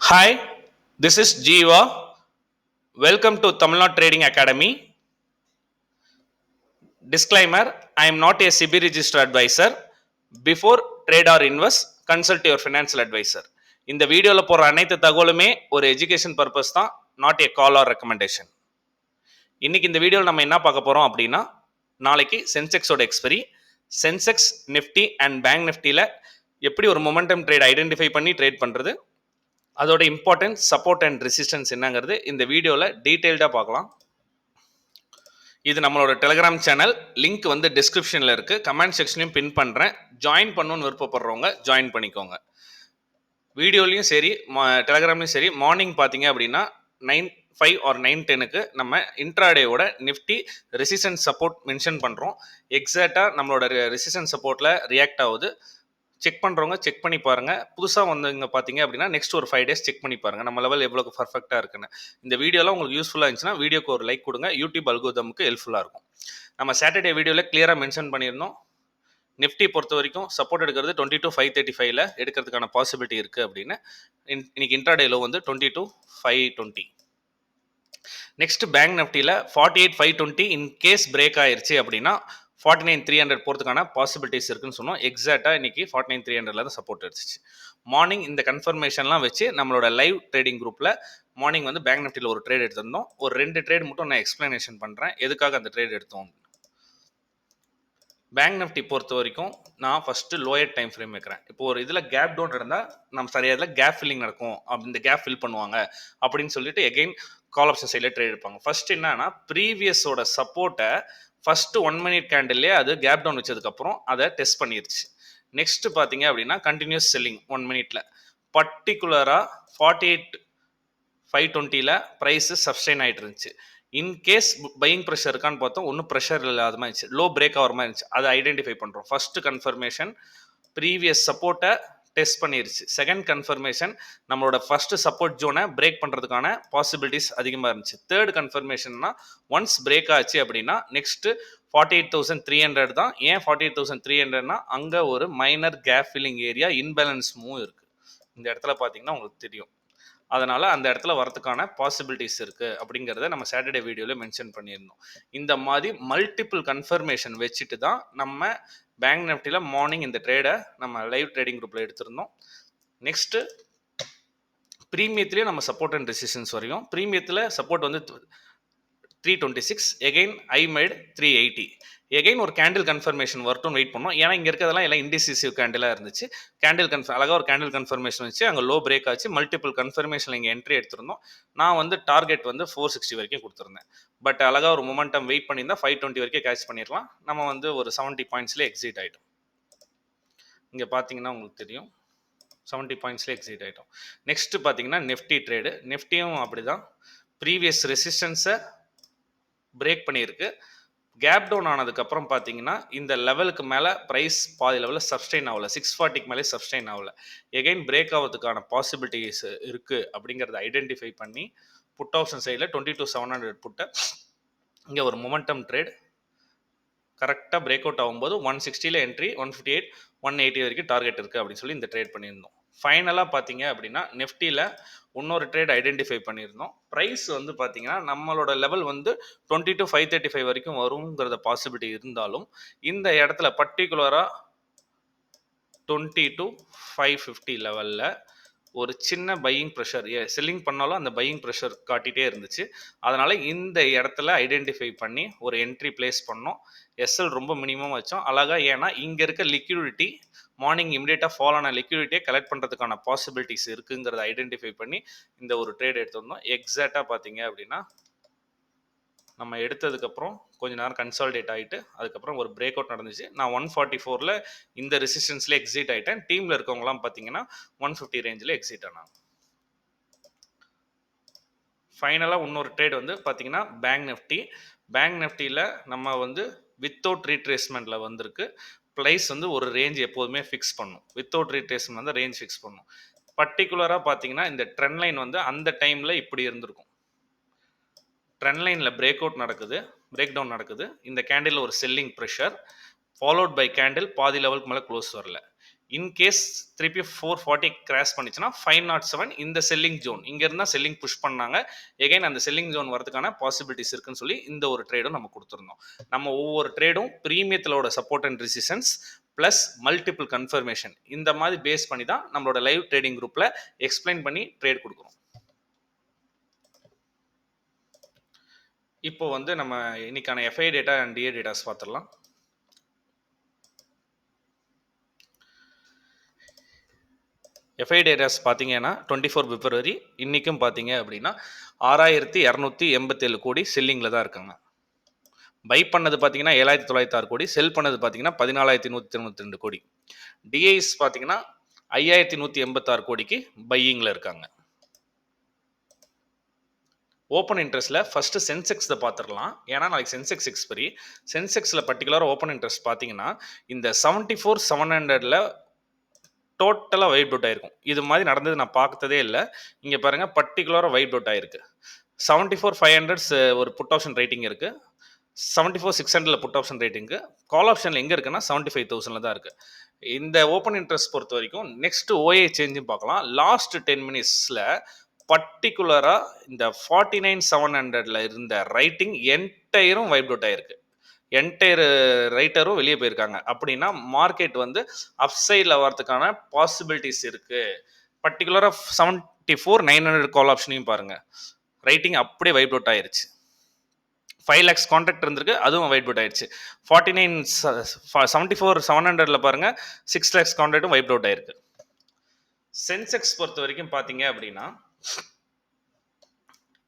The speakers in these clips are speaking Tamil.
Hi, this is Jeeva. Welcome to Tamil Nadu Trading Academy. Disclaimer: I am not a CB registered advisor. Before trade or invest, consult your financial advisor. இந்த வீடியோவில் போகிற அனைத்து தகவலுமே ஒரு எஜுகேஷன் பர்பஸ் தான், not a call or recommendation. இன்னைக்கு இந்த வீடியோவில் நம்ம என்ன பார்க்க போகிறோம் அப்படின்னா, நாளைக்கு சென்செக்ஸோட expiry, Sensex Nifty and bank நிஃப்டியில் எப்படி ஒரு மொமெண்டம் ட்ரேட் ஐடென்டிஃபை பண்ணி ட்ரேட் பண்ணுறது, அதோட இம்பார்ட்டன்ஸ், சப்போர்ட் அண்ட் ரெசிஸ்டன்ஸ் என்னங்கிறது இந்த வீடியோவில் டீட்டெயில்டாக பார்க்கலாம். இது நம்மளோட டெலிகிராம் சேனல், லிங்க் வந்து டிஸ்கிரிப்ஷனில் இருக்குது, கமெண்ட் செக்ஷன்லையும் பின் பண்ணுறேன். ஜாயின் பண்ணணும்னு விருப்பப்படுறவங்க ஜாயின் பண்ணிக்கோங்க. வீடியோலையும் சரி டெலிகிராம்லையும் சரி மார்னிங் பார்த்தீங்க அப்படின்னா 9:05 ஆர் 9:10 நம்ம இன்ட்ராடேவோட நிஃப்டி ரெசிஸ்டன்ஸ் சப்போர்ட் மென்ஷன் பண்ணுறோம். எக்ஸாக்டாக நம்மளோட ரெசிஸ்டன்ஸ் சப்போர்ட்டில் ரியாக்ட் ஆகுது. செக் பண்ணுறவங்க செக் பண்ணி பாருங்கள். புதுசாக வந்தவங்க பார்த்தீங்க அப்படின்னா நெக்ஸ்ட் ஒரு 5 days செக் பண்ணி பாருங்கள் நம்ம லெவல் எவ்வளோ பர்ஃபெக்டாக இருக்குன்னு. இந்த வீடியோலாம் உங்களுக்கு யூஸ்ஃபுல்லாக இருந்துச்சுன்னா வீடியோக்கு ஒரு லைக் கொடுங்க. யூடியூப் அல்கோரிதமுக்கு ஹெல்ப்ஃபுல்லாக இருக்கும். நம்ம சாட்டர்டே வீடியோவில் கிளியராக மென்ஷன் பண்ணியிருந்தோம். நிஃப்டி பொறுத்த வரைக்கும் சப்போர்ட் எடுக்கிறது 22,535 எடுக்கிறதுக்கான பாசிபிலிட்டி இருக்குது அப்படின்னு. இன்னைக்கு இன்ட்ராடேல வந்து 22,520. நெக்ஸ்ட் பேங்க் நிஃப்டியில் 48,520 இன் கேஸ் பிரேக் ஆயிருச்சு அப்படின்னா 49,300 போகிறதுக்கான பாசிபிலிட்டிஸ் இருக்குன்னு சொன்னோம். எக்ஸாக்டாக இன்னைக்கு 49,300 தான் சப்போர்ட் எடுத்துச்சு. மார்னிங் இந்த கன்ஃபர்மேஷன்லாம் வச்சு நம்மளோட லைவ் ட்ரேடிங் குரூப்பில் மார்னிங் வந்து பேங்க் நிஃப்டியில் ஒரு ட்ரேட் எடுத்திருந்தோம். ஒரு 2 ட்ரேட் மட்டும் நான் எக்ஸ்பிளனேஷன் பண்ணுறேன் எதுக்காக அந்த ட்ரேட் எடுத்தோம். பேங்க் நிஃப்டி பொறுத்த வரைக்கும் நான் ஃபஸ்ட்டு லோயர் டைம் ஃப்ரேம் வைக்கிறேன். இப்போ ஒரு இதில் கேப் டவுன் இருந்தால் நம்ம சரியாக இதில் கேப் ஃபில்லிங் நடக்கும், இந்த கேப் ஃபில் பண்ணுவாங்க அப்படின்னு சொல்லிட்டு எகெயின் கால் ஆப்ஷன் சைடில் ட்ரேட் எடுப்பாங்க. ஃபர்ஸ்ட் என்னன்னா ப்ரீவியஸோட சப்போர்ட்டை ஃபர்ஸ்ட் 1 minute கேண்டில்லே அது கேப் டவுன் வச்சதுக்கப்புறம் அதை டெஸ்ட் பண்ணிருச்சு. நெக்ஸ்ட் பார்த்தீங்க அப்படின்னா கண்டினியூஸ் செல்லிங் 1 minute பர்டிகுலராக 48,520 ப்ரைஸு சப்ஸ்டைன் ஆகிட்டு இருந்துச்சு. இன்கேஸ் பையிங் ப்ரெஷர் இருக்கான்னு பார்த்தோம், ஒன்றும் ப்ரெஷர் இல்லாத மாதிரி இருந்துச்சு, லோ பிரேக் ஆகிற மாதிரி இருந்துச்சு. அதை ஐடென்டிஃபை பண்ணுறோம். ஃபர்ஸ்ட் கன்ஃபர்மேஷன் ப்ரீவியஸ் சப்போர்ட்டை டெஸ்ட் பண்ணிருச்சு. செகண்ட் கன்ஃபர்மேஷன் நம்மளோட ஃபர்ஸ்ட் சப்போர்ட் ஜோனை பிரேக் பண்ணுறதுக்கான பாசிபிலிட்டிஸ் அதிகமாக இருந்துச்சு. தேர்ட் கன்ஃபர்மேஷன்னா ஒன்ஸ் பிரேக் ஆச்சு அப்படின்னா நெக்ஸ்ட் 48,300 தான். ஏன் 48,300னா அங்கே ஒரு minor gap filling area imbalance move இருக்குது. இந்த இடத்துல பார்த்தீங்கன்னா உங்களுக்கு தெரியும். அதனால் அந்த இடத்துல வரதுக்கான பாசிபிலிட்டிஸ் இருக்குது அப்படிங்கிறத நம்ம சாட்டர்டே வீடியோவில் மென்ஷன் பண்ணியிருந்தோம். இந்த மாதிரி மல்டிபிள் கன்ஃபர்மேஷன் வச்சுட்டு தான் நம்ம பேங்க் நிஃப்டியில் மார்னிங் இந்த ட்ரேடை நம்ம லைவ் ட்ரேடிங் குரூப்பில் எடுத்திருந்தோம். நெக்ஸ்ட்டு ப்ரீமியத்துலேயும் நம்ம சப்போர்ட் அண்ட் ரெசிஸ்டன்ஸ் வரையும். ப்ரீமியத்தில் சப்போர்ட் வந்து 326, எகெயின் ஐ மேட் 380. எகைன் ஒரு கேண்டில் கன்ஃபர்மேஷன் வரட்டும் வெயிட் பண்ணோம். ஏன்னா இங்கே இருக்கிறதெல்லாம் எல்லாம் இண்டிசிசிவ் கேண்டிலாக இருந்துச்சு. கேண்டில் அழகாக ஒரு கேண்டில் கன்ஃபர்மேஷன் வச்சு அங்கே லோ பிரேக் ஆச்சு. மல்டிபிள் கன்ஃபர்மேஷன் இங்கே என்ட்ரி எடுத்திருந்தோம். நான் வந்து டார்கெட் வந்து 460 வரைக்கும் கொடுத்துருந்தேன். பட் அழகாக ஒரு மொமெண்டம் வெயிட் பண்ணியிருந்தா 520 வரைக்கும் கேட்ச் பண்ணிடலாம். நம்ம வந்து ஒரு 70 பாயிண்ட்ஸ்லேயே எக்ஸிட் ஆகிட்டோம். இங்கே பார்த்தீங்கன்னா உங்களுக்கு தெரியும் 70 பாயிண்ட்ஸ்லேயே எக்ஸிட் ஆகிட்டோம். நெக்ஸ்ட் பார்த்தீங்கன்னா நிஃப்டி ட்ரேடு. நிஃப்டியும் அப்படி தான் ப்ரீவியஸ் ரெசிஸ்டன்ஸை பிரேக் பண்ணியிருக்கு. கேப் டவுன் ஆனதுக்கப்புறம் பார்த்தீங்கன்னா இந்த லெவலுக்கு மேலே ப்ரைஸ் பாதி லெவலில் சப்ஸ்டைன் ஆகலை, 640க்கு மேலே சப்ஸ்டைன் ஆகலை. எகைன் பிரேக் ஆகிறதுக்கான பாசிபிலிட்டிஸ் இருக்குது அப்படிங்கிறத ஐடென்டிஃபை பண்ணி புட் ஆப்ஷன் சைடில் 22,700 புட்டை இங்கே ஒரு மொமெண்டம் ட்ரேட் கரெக்டாக பிரேக் அவுட் ஆகும்போது 160 என்ட்ரி, 158, 180 வரைக்கும் டார்கெட் இருக்குது அப்படின்னு சொல்லி இந்த ட்ரேட் பண்ணியிருந்தோம். ஃபைனலாக பார்த்தீங்க அப்படின்னா நிஃப்டியில் இன்னொரு ட்ரேட் ஐடென்டிஃபை பண்ணியிருந்தோம். ப்ரைஸ் வந்து பார்த்தீங்கன்னா நம்மளோட லெவல் வந்து 22,535 வரைக்கும் வருங்கிறத பாசிபிலிட்டி இருந்தாலும் இந்த இடத்துல பர்டிகுலராக 22,550 லெவலில் ஒரு சின்ன பையிங் ப்ரெஷர், செல்லிங் பண்ணாலும் அந்த பையிங் ப்ரெஷர் காட்டிகிட்டே இருந்துச்சு. அதனால் இந்த இடத்துல ஐடென்டிஃபை பண்ணி ஒரு என்ட்ரி பிளேஸ் பண்ணோம். எஸ்எல் ரொம்ப மினிமம் வச்சோம் அழகாக. ஏன்னா இங்கே இருக்க லிக்விடிட்டி மார்னிங் இமிடியேட்டாக ஃபால் ஆன லிக்விடிட்டியை கலெக்ட் பண்ணுறதுக்கான பாசிபிலிட்டிஸ் இருக்குங்கிறத ஐடென்டிஃபை பண்ணி இந்த ஒரு ட்ரேட் எடுத்திருந்தோம். எக்ஸாக்டாக பார்த்தீங்க அப்படின்னா நம்ம எடுத்ததுக்கப்புறம் கொஞ்ச நேரம் கன்சால்டேட் ஆகிட்டு அதுக்கப்புறம் ஒரு பிரேக் அவுட் நடந்துச்சு. நான் 144 இந்த ரெசிஸ்டன்ஸில் எக்ஸிட் ஆகிட்டேன். டீமில் இருக்கவங்களாம் பார்த்தீங்கன்னா 150 ரேஞ்சில் எக்ஸிட் ஆனாங்க. ஃபைனலாக இன்னொரு ட்ரேட் வந்து பார்த்தீங்கன்னா பேங்க் நிஃப்டி. பேங்க் நிஃப்டியில் நம்ம வந்து வித்தவுட் ரீட்ரேஸ்மெண்ட்டில் வந்திருக்கு. ப்ரைஸ் வந்து ஒரு ரேஞ்ச் எப்போதுமே ஃபிக்ஸ் பண்ணும். வித்தவுட் ரீட்ரேஸ்மெண்ட் வந்து ரேஞ்ச் ஃபிக்ஸ் பண்ணும். பர்டிகுலராக பார்த்தீங்கன்னா இந்த ட்ரெண்ட் லைன் வந்து அந்த டைமில் இப்படி இருந்திருக்கும். ட்ரெண்ட் லைனில் பிரேக் அவுட் நடக்குது, பிரேக் டவுன் நடக்குது. இந்த கேண்டில் ஒரு selling pressure followed by candle பாதி லெவலுக்கு மேலே க்ளோஸ் வரல. இன்கேஸ் திருப்பி 440 கிராஸ் பண்ணிச்சுன்னா 507 இந்த செல்லிங் ஜோன் இங்க இருந்தா செல்லிங் புஷ் பண்ணாங்க. எகைன் அந்த செல்லிங் ஜோன் வரதுக்கான பாசிபிலிட்டிஸ் இருக்குன்னு சொல்லி இந்த ஒரு ட்ரேடும் நம்ம கொடுத்துருந்தோம். நம்ம ஒவ்வொரு ட்ரேடும் பிரீமியத்திலோட support and resistance plus multiple confirmation இந்த மாதிரி பேஸ் பண்ணி தான் நம்மளோட லைவ் ட்ரேடிங் குரூப்ல எக்ஸ்பிளைன் பண்ணி ட்ரேட் கொடுக்குறோம். இப்போ வந்து நம்ம இன்னைக்கான FI data and DA datas பார்த்துடலாம். எஃப்ஐ டேட்டாஸ் பார்த்தீங்கன்னா 24 பிப்ரவரி இன்றைக்கும் பார்த்தீங்க அப்படின்னா 6287 கோடி செல்லிங்கில் தான் இருக்காங்க. பை பண்ணது பார்த்தீங்கன்னா 7906 கோடி, செல் பண்ணது பார்த்தீங்கன்னா 14192 கோடி. டிஐஸ் பார்த்தீங்கன்னா 5186 கோடிக்கு பையிங்கில் இருக்காங்க. ஓப்பன் இன்ட்ரெஸ்ட்டில் ஃபஸ்ட்டு சென்செக்ஸை பார்த்துடலாம். ஏன்னா நாளைக்கு சென்செக்ஸ் எக்ஸ்பெரி. சென்செக்ஸில் பர்டிகுலராக ஓப்பன் இன்ட்ரெஸ்ட் பார்த்தீங்கன்னா இந்த 74,700 டோட்டலாக வைப் அவுட் ஆயிருக்கும். இது மாதிரி நடந்தது நான் பார்த்ததே இல்லை. இங்கே பாருங்கள், பர்டிகுலராக வைப் அவுட் ஆயிருக்கு. 74,500 ஒரு புட் ஆப்ஷன் ரேட்டிங் இருக்குது. 74,600 புட் ஆப்ஷன் ரேட்டிங்கு. கால் ஆப்ஷனில் எங்கே இருக்குன்னா 75,000 தான் இருக்குது. இந்த ஓப்பன் இன்ட்ரெஸ்ட் பொறுத்த வரைக்கும் நெக்ஸ்ட் ஓஏ சேஞ்சும் பார்க்கலாம். லாஸ்ட் 10 மினிட்ஸில் பர்டிகுலராக இந்த 49,700 இருந்த ரைட்டிங் என்டையரும் வைப் அவுட் ஆயிருக்கு. என்டையர் ரைட்டரும் வெளியே போயிருக்காங்க. அப்படின்னா மார்க்கெட் வந்து அப்சைடில் வரதுக்கான பாசிபிலிட்டிஸ் இருக்குது. பர்டிகுலராக 74,900 கால் ஆப்ஷனையும் பாருங்கள், ரைட்டிங் அப்படியே வைப் அவுட் ஆயிருச்சு. 5 lakhs கான்ட்ராக்ட் இருந்திருக்கு, அதுவும் வைப் அவுட் ஆயிடுச்சு. 74,700 பாருங்கள், 6 lakhs கான்ட்ராக்டும் வைப் அவுட் ஆயிருக்கு. சென்செக்ஸ் பொறுத்த வரைக்கும் பார்த்தீங்க அப்படின்னா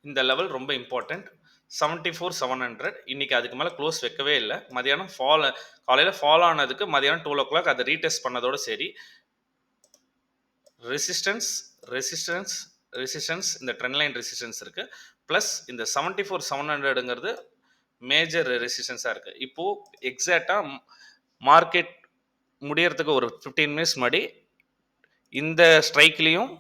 இந்த லெவல் ரொம்ப இம்பார்ட்டன்ட். 74,700 இன்னைக்கு அதுக்கு மேலே க்ளோஸ் வைக்கவே இல்லை. மதியானம் காலையில் ஃபால் ஆனதுக்கு மதியானம் 12 o'clock அதை ரீடெஸ்ட் பண்ணதோட சரி. ரெசிஸ்டன்ஸ் ரெசிஸ்டன்ஸ் ரெசிஸ்டன்ஸ் இந்த ட்ரெண்ட் லைன் ரெசிஸ்டன்ஸ் இருக்குது. ப்ளஸ் இந்த 74,700ங்கிறது மேஜர் ரெசிஸ்டன்ஸாக இருக்குது. இப்போது எக்ஸாக்டாக மார்க்கெட் முடியறதுக்கு ஒரு 15 மினிட்ஸ் முன்னாடி இந்த ஸ்ட்ரைக்லேயும்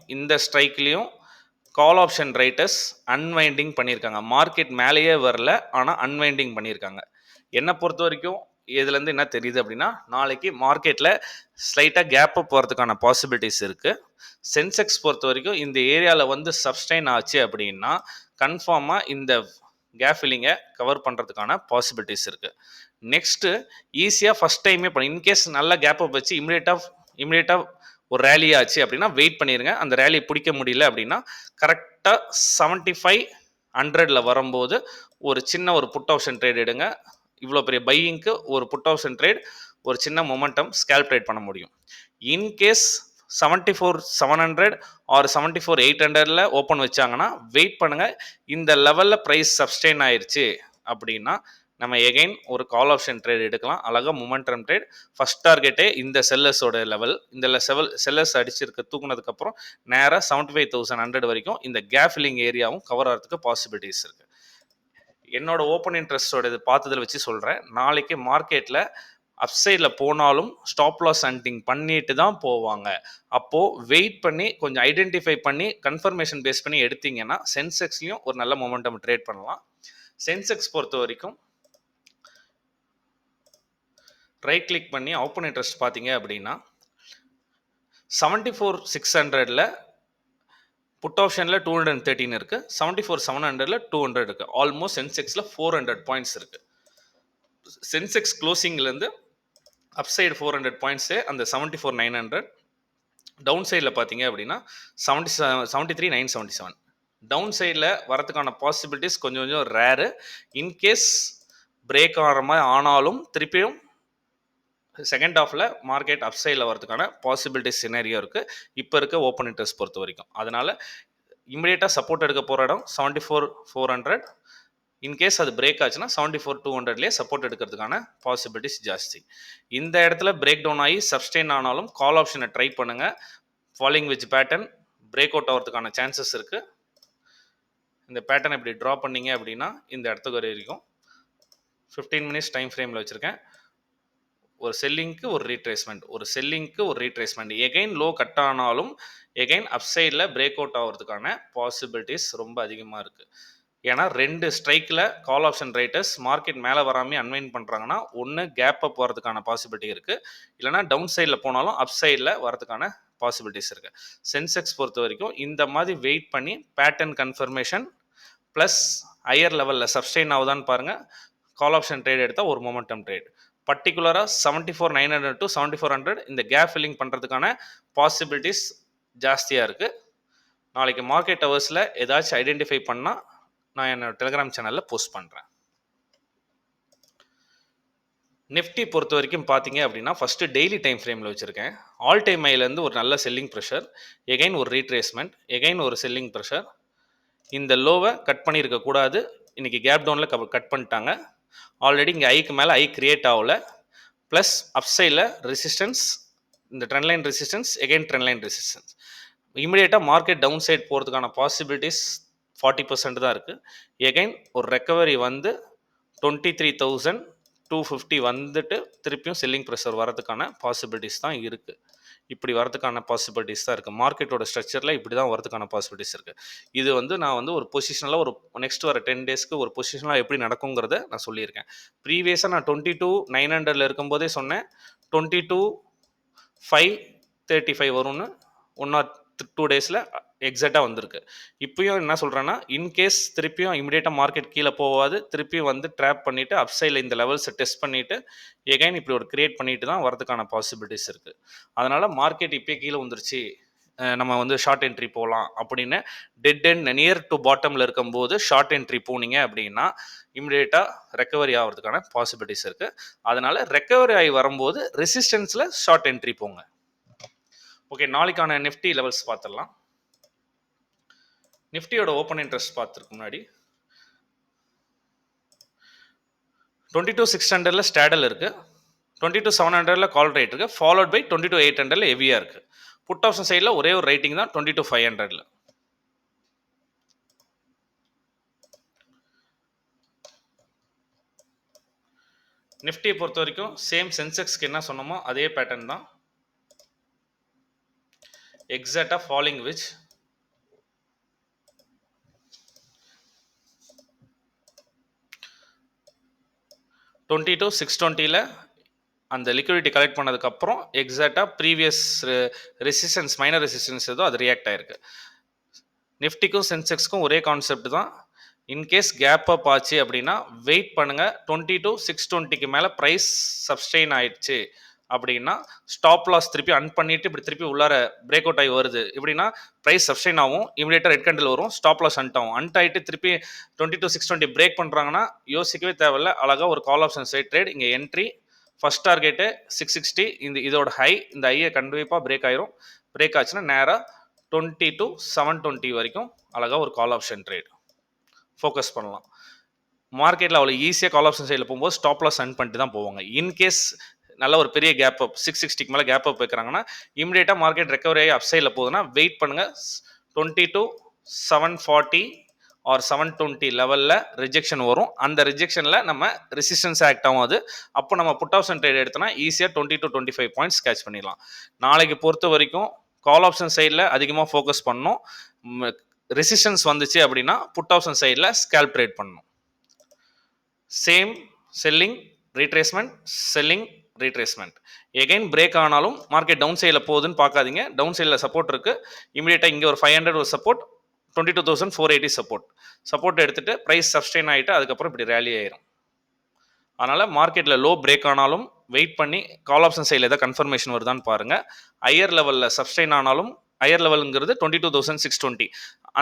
கால் ஆப்ஷன் ரைட்டர்ஸ் அன்வைண்டிங் பண்ணியிருக்காங்க. மார்க்கெட் மேலேயே வரல, ஆனால் அன்வைண்டிங் பண்ணியிருக்காங்க. என்னை பொறுத்த வரைக்கும் இதுலேருந்து என்ன தெரியுது அப்படின்னா நாளைக்கு மார்க்கெட்டில் ஸ்லைட்டாக கேப் அப் போகிறதுக்கான பாசிபிலிட்டிஸ் இருக்குது. சென்செக்ஸ் பொறுத்த வரைக்கும் இந்த ஏரியாவில் வந்து சப்ஸ்டைன் ஆச்சு அப்படின்னா கன்ஃபார்மாக இந்த கேப் ஃபில்லிங்கை கவர் பண்ணுறதுக்கான பாசிபிலிட்டிஸ் இருக்குது. நெக்ஸ்ட்டு ஈஸியாக ஃபஸ்ட் டைமே இன்கேஸ் நல்ல கேப் அப் வச்சு இமிடியேட்டாக ஒரு ரேலி ஆச்சு அப்படின்னா வெயிட் பண்ணிடுங்க. அந்த ரேலியை பிடிக்க முடியல அப்படின்னா கரெக்டாக 7500 வரும்போது ஒரு சின்ன ஒரு புட் ஆப்ஷன் ட்ரேட் எடுங்க. இவ்வளோ பெரிய பையிங்க்கு ஒரு புட் ஆப்ஷன் ட்ரேட் ஒரு சின்ன மொமெண்டம் ஸ்கேல்ப் ட்ரேட் பண்ண முடியும். இன்கேஸ் 74,700 ஆர் 74,800 ஓப்பன் வச்சாங்கன்னா வெயிட் பண்ணுங்கள். இந்த லெவலில் ப்ரைஸ் சப்ஸ்டெயின் ஆயிடுச்சு அப்படின்னா நம்ம எகைன் ஒரு கால் ஆப்ஷன் ட்ரேட் எடுக்கலாம். அழகாக மொமெண்டம் ட்ரேட். ஃபஸ்ட் டார்கெட்டே இந்த செல்லர்ஸோட லெவல். இந்த செல்லர்ஸ் அடிச்சிருக்க தூக்குனதுக்கப்புறம் நேராக 75,100 வரைக்கும் இந்த கேப் ஃபில்லிங் ஏரியாவும் கவர் ஆகிறதுக்கு பாசிபிலிட்டிஸ் இருக்குது. என்னோட ஓப்பன் இன்ட்ரெஸ்டோட இது பார்த்ததில் வச்சு சொல்கிறேன். நாளைக்கு மார்க்கெட்டில் அப்சைடில் போனாலும் ஸ்டாப் லாஸ் ஹண்டிங் பண்ணிட்டு தான் போவாங்க. அப்போது வெயிட் பண்ணி கொஞ்சம் ஐடென்டிஃபை பண்ணி கன்ஃபர்மேஷன் பேஸ் பண்ணி எடுத்தீங்கன்னா சென்செக்ஸ்லையும் ஒரு நல்ல மொமெண்டம் ட்ரேட் பண்ணலாம். சென்செக்ஸ் பொறுத்த வரைக்கும் ரைட் கிளிக் பண்ணி ஓப்பன் இன்ட்ரெஸ்ட் பார்த்தீங்க அப்படின்னா 74,600 புட் ஆப்ஷனில் 213 இருக்குது. 74,700 200 இருக்குது. ஆல்மோஸ்ட் சென்செக்ஸில் 400 பாயிண்ட்ஸ் இருக்குது. சென்செக்ஸ் க்ளோசிங்லேருந்து அப்சைடு 400 பாயிண்ட்ஸு அந்த 74,900. டவுன் சைடில் பார்த்தீங்க அப்படின்னா 73,977. டவுன் சைடில் வரதுக்கான பாசிபிலிட்டிஸ் கொஞ்சம் ரேரு. இன்கேஸ் பிரேக் ஆகிற மாதிரி ஆனாலும் திருப்பியும் செகண்ட் ஹாஃபில் மார்க்கெட் அப்சைடில் வரதுக்கான பாசிபிலிட்டிஸ் சினாரியோ இருக்குது இப்போ இருக்க ஓப்பன் இன்ட்ரெஸ்ட் பொறுத்த வரைக்கும். அதனால் இமிடியேட்டாக சப்போர்ட் எடுக்க போகிற இடம் 74,400. இன்கேஸ் அது பிரேக் ஆச்சுன்னா 74,200 சப்போர்ட் எடுக்கிறதுக்கான பாசிபிலிட்டிஸ் ஜாஸ்தி. இந்த இடத்துல பிரேக் டவுன் ஆகி சப்ஸ்டெயின் ஆனாலும் கால் ஆப்ஷனை ட்ரை பண்ணுங்கள். Falling which pattern break out ஆகிறதுக்கான சான்சஸ் இருக்குது. இந்த பேட்டர்ன் இப்படி ட்ரா பண்ணிங்க அப்படின்னா இந்த இடத்துக்கு வரைக்கும் 15 மினிட்ஸ் டைம் ஃப்ரேமில் வச்சுருக்கேன். ஒரு செல்லிங்க்கு ஒரு ரீட்ரேஸ்மெண்ட் எகைன் லோ கட் ஆனாலும் எகைன் அப்சைடில் பிரேக் அவுட் ஆகிறதுக்கான பாசிபிலிட்டிஸ் ரொம்ப அதிகமாக இருக்குது. ஏன்னா 2 ஸ்ட்ரைக்கில் கால் ஆப்ஷன் ரைட்டர்ஸ் மார்க்கெட் மேலே வராமல் அன்வைன் பண்ணுறாங்கன்னா ஒன்று கேப் அப் வரதுக்கான பாசிபிலிட்டி இருக்குது, இல்லைனா டவுன் சைடில் போனாலும் அப் சைடில் வரதுக்கான பாசிபிலிட்டிஸ் இருக்குது. சென்செக்ஸ் பொறுத்த வரைக்கும் இந்த மாதிரி வெயிட் பண்ணி பேட்டர்ன் கன்ஃபர்மேஷன் ப்ளஸ் ஹையர் லெவலில் சப்ஸ்டெயின் ஆகுதான்னு பாருங்கள். கால் ஆப்ஷன் ட்ரேட் எடுத்தால் ஒரு மொமெண்டம் ட்ரேட் பர்டிகுலராக 74,900 to 7400 இந்த கேப் ஃபில்லிங் பண்ணுறதுக்கான பாசிபிலிட்டிஸ் ஜாஸ்தியாக இருக்குது. நாளைக்கு மார்க்கெட் ஹவர்ஸில் ஏதாச்சும் ஐடென்டிஃபை பண்ணால் நான் என்னோட டெலிகிராம் சேனலில் போஸ்ட் பண்ணுறேன். நிஃப்டி பொறுத்த வரைக்கும் பார்த்தீங்க அப்படின்னா ஃபஸ்ட்டு டெய்லி டைம் ஃப்ரேமில் வச்சுருக்கேன். ஆல் டைம் ஹைலேருந்து ஒரு நல்ல செல்லிங் ப்ரெஷர், எகைன் ஒரு ரீட்ரேஸ்மெண்ட், எகைன் ஒரு செல்லிங் ப்ரெஷர். இந்த லோவை கட் பண்ணியிருக்கக்கூடாது, இன்றைக்கி கேப் டவுனில் கட் பண்ணிட்டாங்க. ஆல்ரெடி இங்கே ஐக்கு மேலே ஐ கிரியேட் ஆகலை. ப்ளஸ் அப்சைடில் ரெசிஸ்டன்ஸ், இந்த trend line resistance, again trend line resistance. இமிடியேட்டாக மார்க்கெட் டவுன் சைட் போகிறதுக்கான பாசிபிலிட்டிஸ் 40% தான் இருக்குது. எகைன் ஒரு ரெக்கவரி வந்து 23,250 வந்துட்டு திருப்பியும் செல்லிங் ப்ரெஷர் வரதுக்கான பாசிபிலிட்டிஸ் தான் இருக்குது. இப்படி வரதுக்கான பாசிபிலிட்டிஸ் தான் இருக்குது. மார்க்கெட்டோட ஸ்ட்ரக்சரில் இப்படி தான் வரதுக்கான பாசிபிலிட்டிஸ் இருக்குது. இது வந்து நான் வந்து ஒரு பொசிஷனில் ஒரு நெக்ஸ்ட் வர 10 டேஸ்க்கு ஒரு பொசிஷனில் எப்படி நடக்குங்கிறத நான் சொல்லியிருக்கேன். ப்ரீவியஸாக நான் 22,900 இருக்கும்போதே சொன்னேன் 22,535 வரும்னு. 1 or 2 டேஸில் எக்ஸாக்டாக வந்திருக்கு. இப்பயும் என்ன சொல்கிறேன்னா, இன்கேஸ் திருப்பியும் இமிடியேட்டாக மார்க்கெட் கீழே போகாது, திருப்பியும் வந்து ட்ராப் பண்ணிவிட்டு அப்சைடில் இந்த லெவல்ஸை டெஸ்ட் பண்ணிவிட்டு எகைன் இப்படி ஒரு கிரியேட் பண்ணிட்டு தான் வரதுக்கான பாசிபிலிட்டிஸ் இருக்குது. அதனால் மார்க்கெட் இப்போயே கீழே வந்துருச்சு, நம்ம வந்து ஷார்ட் என்ட்ரி போகலாம் அப்படின்னு டெட் அண்ட் நியர் டு பாட்டமில் இருக்கும்போது ஷார்ட் என்ட்ரி போனீங்க அப்படின்னா இமிடியேட்டாக ரெக்கவரி ஆகிறதுக்கான பாசிபிலிட்டிஸ் இருக்குது. அதனால் ரெக்கவரி ஆகி வரும்போது ரெசிஸ்டன்ஸில் ஷார்ட் என்ட்ரி போங்க. ஓகே, நாளைக்கான நிஃப்டி லெவல்ஸ் பார்த்துடலாம். நிஃப்டியோட ஓப்பன் இன்ட்ரெஸ்ட் பார்த்துருக்கு முன்னாடி 22,600 ஸ்டாடல் இருக்குது, 22,700 கால் ரேட் இருக்குது, ஃபாலோட் பை 22,800 ஹெவியாக இருக்குது. புட் ஆப்ஷன் சைடில் ஒரே ஒரு ரைட்டிங் தான் 22,500. நிஃப்டியை பொறுத்த வரைக்கும் சேம் சென்செக்ஸ்க்கு என்ன சொன்னோமோ அதே பேட்டர்ன் தான். எக்ஸாக்டாக ஃபாலிங் விச் 22,620 அந்த லிக்விடிட்டி கலெக்ட் பண்ணதுக்கப்புறம் எக்ஸாக்டாக ப்ரீவியஸ் ரெசிஸ்டன்ஸ், மைனர் ரெசிஸ்டன்ஸ் ஏதோ அது ரியாக்ட் ஆகிருக்கு. நிஃப்டிக்கும் சென்செக்ஸ்க்கும் ஒரே கான்செப்ட் தான். இன்கேஸ் கேப் அப் ஆச்சு அப்படின்னா வெயிட் பண்ணுங்கள். 22,620 மேலே ப்ரைஸ் சப்ஸ்டெயின் ஆயிடுச்சு அப்படின்னா ஸ்டாப் லாஸ் திருப்பி அன் பண்ணிட்டு இப்படி திருப்பி உள்ளார பிரேக் அவுட் ஆகி வருது இப்படின்னா ப்ரைஸ் சப்ஸ்டெயின் ஆகும், இமிடியேட்டாக ரெட் கேண்டில் வரும், ஸ்டாப் லாஸ் அன்ட் ஆகும். அன்ட் ஆகிட்டு திருப்பி 22,620 பிரேக் பண்ணுறாங்கன்னா யோசிக்கவே தேவையில்ல, அழகாக ஒரு கால் ஆப்ஷன் சைட் ட்ரேட். இங்கே என்ட்ரி ஃபர்ஸ்ட் டார்கெட்டு 660, இதோட ஹை, இந்த ஹையை கண்டிப்பாக பிரேக் ஆயிரும். பிரேக் ஆச்சுன்னா நேராக 22,720 வரைக்கும் அழகாக ஒரு கால் ஆப்ஷன் ட்ரேட் ஃபோக்கஸ் பண்ணலாம். மார்க்கெட்டில் அவ்வளோ ஈஸியாக கால் ஆப்ஷன் சைடில் போகும்போது ஸ்டாப் லாஸ் அன் பண்ணிட்டு தான் போவாங்க. இன்கேஸ் நல்ல ஒரு பெரிய கேப் அப் 660 மேலே கேப் அப் வைக்கிறாங்கன்னா இமிடியேட்டாக மார்க்கெட் ரெக்கவரி ஆகி அப் சைடில் போகுதுன்னா வெயிட் பண்ணுங்கள். 22,740 ஆர் 720 லெவலில் ரிஜெக்ஷன் வரும். அந்த ரிஜெக்ஷனில் நம்ம ரெசிஸ்டன்ஸ் ஆக்ட் ஆகும். அது அப்போ நம்ம புட் ஆப்ஷன் ட்ரேட் எடுத்தோன்னா ஈஸியாக 20-25 பாயிண்ட்ஸ் கேட்ச் பண்ணிடலாம். நாளைக்கு பொறுத்த வரைக்கும் கால் ஆப்ஷன் சைடில் அதிகமாக ஃபோக்கஸ் பண்ணணும். ரெசிஸ்டன்ஸ் வந்துச்சு அப்படின்னா புட் ஆப்ஷன் சைடில் ஸ்கேல்ப் ட்ரேட் பண்ணணும். Same selling retracement, selling retracement. Again break ஆனாலும் மார்க்கெட் டவுன் சைடில் போகுதுன்னு பார்க்காதீங்க. டவுன் சைடில் சப்போர்ட் இருக்குது. இமீடியட்டாக இங்கே ஒரு 500 ஒரு சப்போர்ட், 22,480 சப்போர்ட் எடுத்துகிட்டு ப்ரைஸ் சப்ஸ்டெயின் ஆகிட்டு அதுக்கப்புறம் இப்படி ரேலி ஆயிரும். அதனால் மார்க்கெட்டில் லோ பிரேக் ஆனாலும் வெயிட் பண்ணி கால் ஆப்ஷன் சைடில் ஏதாவது கன்ஃபர்மேஷன் வருதான்னு பாருங்கள். ஹையர் லெவலில் சப்ஸ்டெயின் ஆனாலும், ஹையர் லெவலுங்கிறது 22,620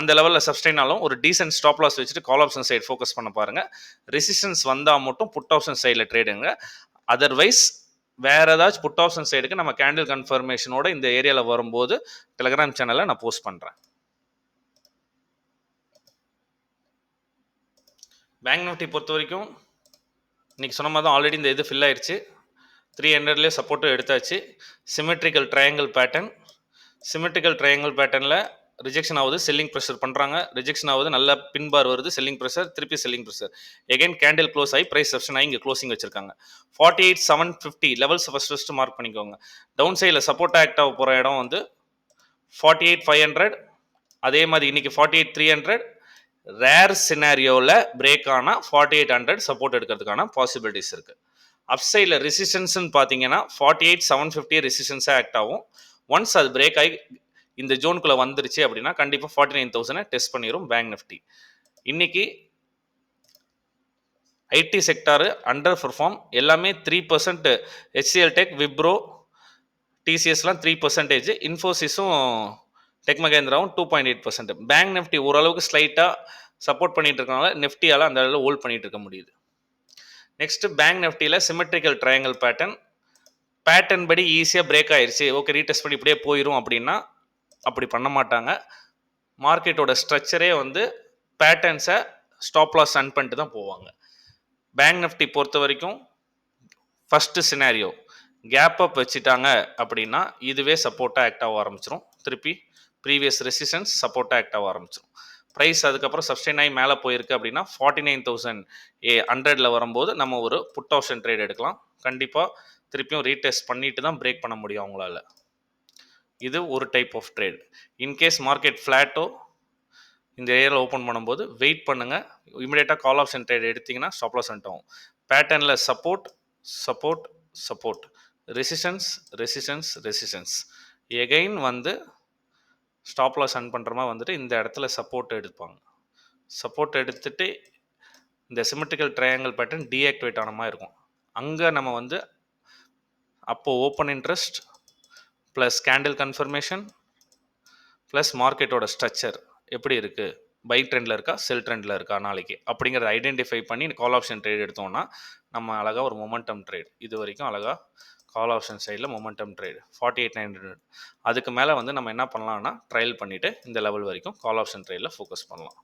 அந்த லெவலில் சப்ஸ்டெயின் ஆனாலும் ஒரு டீசென்ட் ஸ்டாப் லாஸ் வச்சுட்டு கால் ஆப்ஷன் சைடு ஃபோக்கஸ் பண்ண பாருங்கள். ரெசிஸ்டன்ஸ் வந்தால் மட்டும் புட் ஆப்ஷன் சைடில் ட்ரேடுங்க. அதர்வைஸ் வேற ஏதாச்சும் புட் ஆப்ஷன் சைடுக்கு நம்ம கேண்டில் கன்ஃபர்மேஷனோட இந்த ஏரியாவில் வரும்போது டெலிகிராம் சேனலில் நான் போஸ்ட் பண்ணுறேன். பேங்க் நிஃப்டி பொறுத்த வரைக்கும் இன்றைக்கி சொன்ன மாதிரி தான் ஆல்ரெடி இந்த இது ஃபில் ஆயிடுச்சு. 300லேயே சப்போர்ட்டும் எடுத்தாச்சு. சிமெட்ரிக்கல் ட்ரையாங்கிள் பேட்டர்னில் ரிஜெக்ஷன் ஆகுது, செல்லிங் ப்ரெஷர் பண்ணுறாங்க, ரிஜெக்ஷன் ஆகுது, நல்ல பின்பார் வருது, செல்லிங் ப்ரெஷர், திருப்பி selling pressure, again candle close ஆகி ப்ரைஸ் சப்ஷன் ஆகி இங்கே க்ளோசிங் வச்சிருக்காங்க. 48,750 லெவல்ஸ் ஃபஸ்ட்டு மார்க் பண்ணிக்கோங்க. டவுன் சைடில் சப்போர்ட் ஆக்ட் ஆக போகிற இடம் வந்து 48,500, அதே மாதிரி இன்னைக்கு 48,300, ரேர் சினாரியோவில் பிரேக் ஆனால் 4800 சப்போர்ட் எடுக்கிறதுக்கான பாசிபிலிட்டிஸ் இருக்குது. அப்சைடில் ரெசிஸ்டன்ஸ்னு பார்த்தீங்கன்னா 48,750 ரெசிஸ்டன்ஸாக ஆக்ட் ஆகும். ஒன்ஸ் அது பிரேக் ஆகி இந்த ஜோனுக்குள்ளே வந்துருச்சு அப்படின்னா கண்டிப்பாக 49,000 டெஸ்ட் பண்ணிடும் பேங்க் நிஃப்டி. இன்னைக்கு ஐடி செக்டாரு அண்டர் பெர்ஃபார்ம், எல்லாமே 3%. ஹெச்சிஎல் டெக், விப்ரோ, டிசிஎஸ்லாம் 3%, இன்ஃபோசிஸும் டெக் மகேந்திராவும் 2.8%. பேங்க் நிஃப்டி ஓரளவுக்கு ஸ்லைட்டாக சப்போர்ட் பண்ணிட்டு இருக்கனால நிஃப்டியால் அந்த அளவில் ஹோல்ட் பண்ணிட்டு இருக்க முடியுது. நெக்ஸ்ட் பேங்க் நிஃப்டியில் சிமெட்ரிக்கல் ட்ரையாங்கிள் பேட்டர்ன் படி ஈஸியாக பிரேக் ஆயிடுச்சு, ஓகே ரீடெஸ்ட் பண்ணி இப்படியே போயிடும் அப்படின்னா அப்படி பண்ண மாட்டாங்க. மார்க்கெட்டோட ஸ்ட்ரக்சரே வந்து பேட்டர்ன்ஸை ஸ்டாப் லாஸ் ரன் பண்ணிட்டு தான் போவாங்க. பேங்க் நிஃப்டி பொறுத்த வரைக்கும் ஃபஸ்ட்டு சினாரியோ கேப் அப் வச்சுட்டாங்க அப்படின்னா இதுவே சப்போர்ட்டாக ஆக்ட் ஆக ஆரம்பிச்சிடும். திருப்பி ப்ரீவியஸ் ரெசிஸ்டன்ஸ் சப்போர்ட்டாக ஆக்ட் ஆக ஆரம்பிச்சிடும். ப்ரைஸ் அதுக்கப்புறம் சஸ்டெயின் ஆகி மேலே போயிருக்கு அப்படின்னா 49,100 வரும்போது நம்ம ஒரு புட் ஆப்ஷன் ட்ரேட் எடுக்கலாம். கண்டிப்பாக திருப்பியும் ரீடெஸ்ட் பண்ணிட்டு தான் பிரேக் பண்ண முடியும் அவங்களால. இது ஒரு type of trade. In case market ஃப்ளாட்டோ இந்த ஏரியாவில் ஓப்பன் பண்ணும்போது வெயிட் பண்ணுங்கள். இமீடியட்டாக கால் ஆப்ஷன் ட்ரேட் எடுத்திங்கன்னா ஸ்டாப் லாஸ் ஆகும். பேட்டர்னில் support support support, resistance resistance resistance, again வந்து ஸ்டாப் லாஸ் ரன் பண்ணுற மாதிரி வந்துட்டு இந்த இடத்துல சப்போர்ட் எடுப்பாங்க. சப்போர்ட் எடுத்துட்டு இந்த சிமெட்ரிக்கல் ட்ரையாங்கிள் பேட்டர்ன் டீஆக்டிவேட் ஆன மாதிரி இருக்கும். அங்கே நம்ம வந்து அப்போது open interest plus candle confirmation plus மார்க்கெட்டோட ஸ்ட்ரக்சர் எப்படி இருக்குது, பை ட்ரெண்டில் இருக்கா செல் ட்ரெண்டில் இருக்கா நாளைக்கு அப்படிங்கிறத ஐடென்டிஃபை பண்ணி கால் ஆப்ஷன் ட்ரேட் எடுத்தோம்னா நம்ம அழகாக ஒரு மொமெண்டம் ட்ரேட், இது வரைக்கும் அழகாக கால் ஆப்ஷன் சைடில் மொமெண்டம் ட்ரேட் 48,900. அதுக்கு மேலே வந்து நம்ம என்ன பண்ணலாம்னா ட்ரையல் பண்ணிவிட்டு இந்த லெவல் வரைக்கும் கால் ஆப்ஷன் ட்ரேடில் ஃபோக்கஸ் பண்ணலாம்.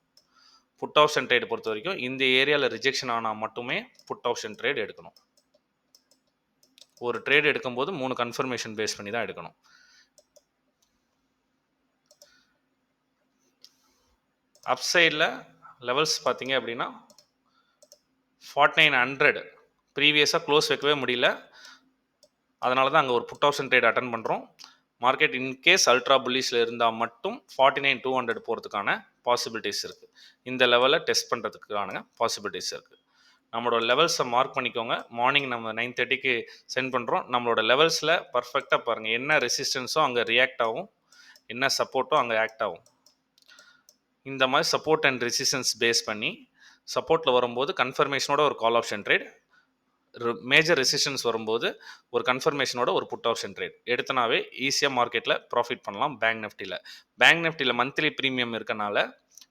புட் ஆப்ஷன் ட்ரேட் பொறுத்த வரைக்கும் இந்த ஏரியாவில் ரிஜெக்ஷன் ஆனால் மட்டுமே புட் ஆப்ஷன் ட்ரேட் எடுக்கணும். ஒரு ட்ரேட் எடுக்கும்போது 3 கன்ஃபர்மேஷன் பேஸ் பண்ணி தான் எடுக்கணும். அப்சைடில் லெவல்ஸ் பார்த்தீங்க அப்படின்னா 4900 ப்ரீவியஸாக க்ளோஸ் வைக்கவே முடியல, அதனால தான் அங்கே ஒரு புட் ஆப்ஷன் ட்ரேட் அட்டன் பண்ணுறோம். மார்க்கெட் இன்கேஸ் அல்ட்ரா புல்லிஷில் இருந்தால் மட்டும் 49,200 போகிறதுக்கான பாசிபிலிட்டிஸ் இருக்குது. இந்த லெவலில் டெஸ்ட் பண்ணுறதுக்கான பாசிபிலிட்டிஸ் இருக்குது. நம்மளோட லெவல்ஸை மார்க் பண்ணிக்கோங்க. மார்னிங் நம்ம 9:30க்கு சென்ட் பண்ணுறோம். நம்மளோட லெவல்ஸில் பர்ஃபெக்டாக பாருங்கள், என்ன ரெசிஸ்டன்ஸோ அங்கே ரியாக்ட் ஆகும், என்ன சப்போர்ட்டோ அங்கே ஆக்ட் ஆகும். இந்த மாதிரி சப்போர்ட் அண்ட் ரெசிஸ்டன்ஸ் பேஸ் பண்ணி சப்போர்ட்டில் வரும்போது கன்ஃபர்மேஷனோட ஒரு கால் ஆப்ஷன் ட்ரேட், மேஜர் ரெசிஸ்டன்ஸ் வரும்போது ஒரு கன்ஃபர்மேஷனோட ஒரு புட் ஆப்ஷன் ட்ரேட் எடுத்தனாவே ஈஸியாக மார்க்கெட்டில் ப்ராஃபிட் பண்ணலாம். பேங்க் நிஃப்டியில் மந்த்லி ப்ரீமியம் இருக்கனால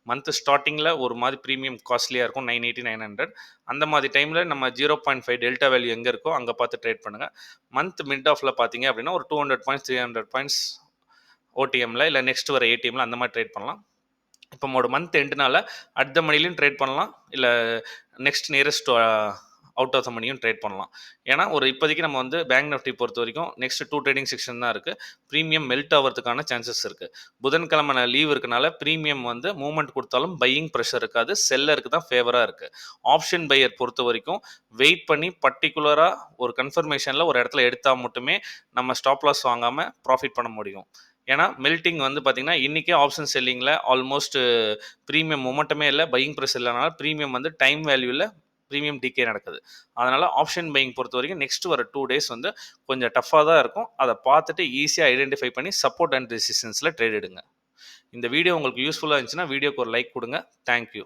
மந்த் ஸ்டார்டிங்கில் ஒரு மாதிரி ப்ரீமியம் காஸ்ட்லியாக இருக்கும், 980, 900. அந்த மாதிரி டைமில் நம்ம 0.5 டெல்டா வேல்யூ எங்கே இருக்கோ அங்கே பார்த்து ட்ரேட் பண்ணுங்கள். மந்த் மிட் ஆஃபில் பார்த்தீங்க அப்படின்னா ஒரு 200 பாயிண்ட்ஸ் 300 பாயிண்ட்ஸ் ஓடிஎம்மில் இல்லை நெக்ஸ்ட் வர ஏடிஎம்மில் அந்த மாதிரி ட்ரேட் பண்ணலாம். இப்போ நம்மளோட மந்த் எண்டுனால அட் த மணிலையும் ட்ரேட் பண்ணலாம், இல்லை next nearest out of the மணியும் ட்ரேட் பண்ணலாம். ஏன்னா ஒரு இப்போதைக்கு நம்ம வந்து பேங்க் நிஃப்டி பொறுத்த வரைக்கும் நெக்ஸ்ட் 2 ட்ரேடிங் செக்ஷன் தான் இருக்குது. ப்ரீமியம் மெல்ட் ஆகிறதுக்கான சான்சஸ் இருக்குது. புதன்கிழமை லீவ் இருக்கனால ப்ரீமியம் வந்து மூவ்மெண்ட் கொடுத்தாலும் பையிங் ப்ரெஷர் இருக்காது, செல்லருக்கு தான் ஃபேவராக இருக்குது. ஆப்ஷன் பையர் பொறுத்த வரைக்கும் வெயிட் பண்ணி பர்டிகுலராக ஒரு கன்ஃபர்மேஷனில் ஒரு இடத்துல எடுத்தால் மட்டுமே நம்ம ஸ்டாப் லாஸ் வாங்காமல் ப்ராஃபிட் பண்ண முடியும். ஏன்னா மெல்ட்டிங் வந்து பார்த்திங்கன்னா இன்றைக்கே ஆப்ஷன் செல்லிங்கில் ஆல்மோஸ்ட் ப்ரீமியம் மொமெண்டமே இல்லை, பையிங் ப்ரெஷர் இல்லைனால ப்ரீமியம் வந்து டைம் வேல்யூவில் ப்ரீமியம் டிகே நடக்குது. அதனால் ஆப்ஷன் பையிங் பொறுத்த வரைக்கும் நெக்ஸ்ட் வர 2 டேஸ் வந்து கொஞ்சம் டஃப்பாக தான் இருக்கும். அதை பார்த்துட்டு ஈஸியாக ஐடென்டிஃபை பண்ணி சப்போர்ட் அண்ட் ரெசிஸ்டன்ஸில் ட்ரேட் எடுங்க. இந்த வீடியோ உங்களுக்கு யூஸ்ஃபுல்லாக இருந்துச்சுன்னா வீடியோக்கு ஒரு லைக் கொடுங்க. தேங்க்யூ.